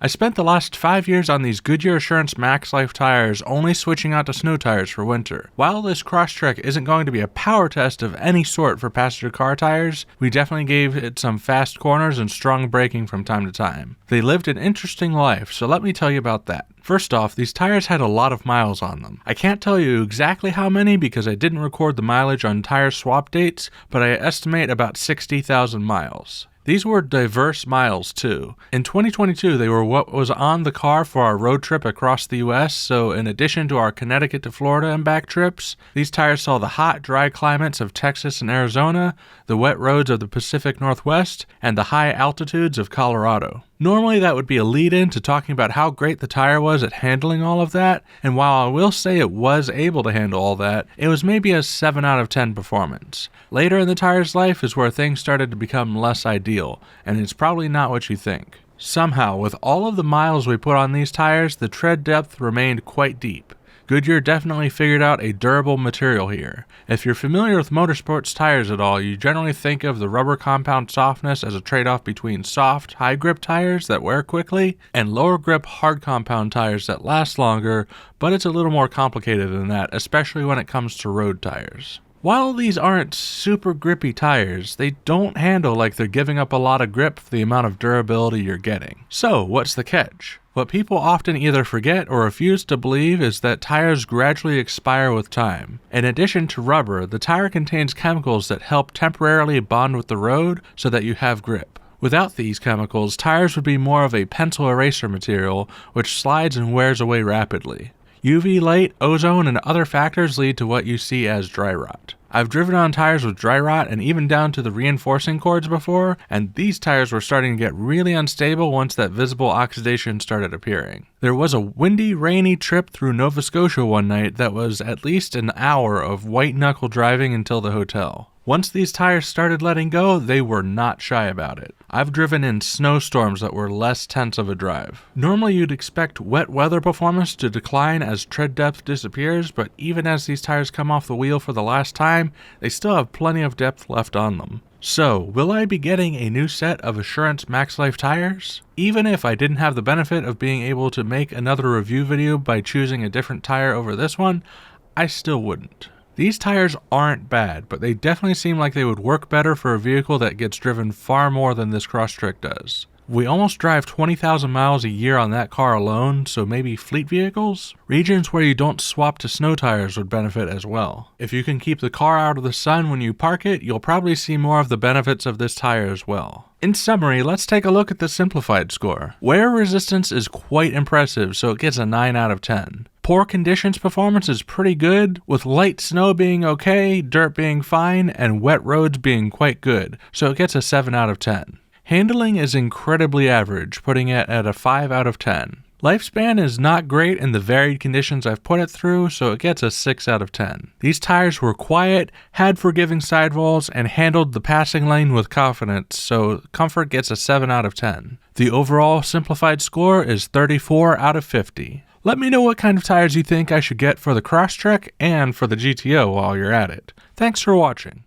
I spent the last 5 years on these Goodyear Assurance Maxlife tires, only switching out to snow tires for winter. While this Crosstrek isn't going to be a power test of any sort for passenger car tires, we definitely gave it some fast corners and strong braking from time to time. They lived an interesting life, so let me tell you about that. First off, these tires had a lot of miles on them. I can't tell you exactly how many because I didn't record the mileage on tire swap dates, but I estimate about 60,000 miles. These were diverse miles too. In 2022, they were what was on the car for our road trip across the US, so in addition to our Connecticut to Florida and back trips, these tires saw the hot, dry climates of Texas and Arizona, the wet roads of the Pacific Northwest, and the high altitudes of Colorado. Normally that would be a lead-in to talking about how great the tire was at handling all of that, and while I will say it was able to handle all that, it was maybe a 7 out of 10 performance. Later in the tire's life is where things started to become less ideal, and it's probably not what you think. Somehow, with all of the miles we put on these tires, the tread depth remained quite deep. Goodyear definitely figured out a durable material here. If you're familiar with motorsports tires at all, you generally think of the rubber compound softness as a trade-off between soft, high-grip tires that wear quickly and lower-grip, hard compound tires that last longer, but it's a little more complicated than that, especially when it comes to road tires. While these aren't super grippy tires, they don't handle like they're giving up a lot of grip for the amount of durability you're getting. So, what's the catch? What people often either forget or refuse to believe is that tires gradually expire with time. In addition to rubber, the tire contains chemicals that help temporarily bond with the road so that you have grip. Without these chemicals, tires would be more of a pencil eraser material, which slides and wears away rapidly. UV light, ozone, and other factors lead to what you see as dry rot. I've driven on tires with dry rot and even down to the reinforcing cords before, and these tires were starting to get really unstable once that visible oxidation started appearing. There was a windy, rainy trip through Nova Scotia one night that was at least an hour of white-knuckle driving until the hotel. Once these tires started letting go, they were not shy about it. I've driven in snowstorms that were less tense of a drive. Normally you'd expect wet weather performance to decline as tread depth disappears, but even as these tires come off the wheel for the last time, they still have plenty of depth left on them. So, will I be getting a new set of Assurance Maxlife tires? Even if I didn't have the benefit of being able to make another review video by choosing a different tire over this one, I still wouldn't. These tires aren't bad, but they definitely seem like they would work better for a vehicle that gets driven far more than this Crosstrek does. We almost drive 20,000 miles a year on that car alone, so maybe fleet vehicles? Regions where you don't swap to snow tires would benefit as well. If you can keep the car out of the sun when you park it, you'll probably see more of the benefits of this tire as well. In summary, let's take a look at the Simplified Score. Wear resistance is quite impressive, so it gets a 9 out of 10. Poor conditions performance is pretty good, with light snow being okay, dirt being fine, and wet roads being quite good, so it gets a 7 out of 10. Handling is incredibly average, putting it at a 5 out of 10. Lifespan is not great in the varied conditions I've put it through, so it gets a 6 out of 10. These tires were quiet, had forgiving sidewalls, and handled the passing lane with confidence, so comfort gets a 7 out of 10. The overall Simplified Score is 34 out of 50. Let me know what kind of tires you think I should get for the Crosstrek and for the GTO while you're at it. Thanks for watching.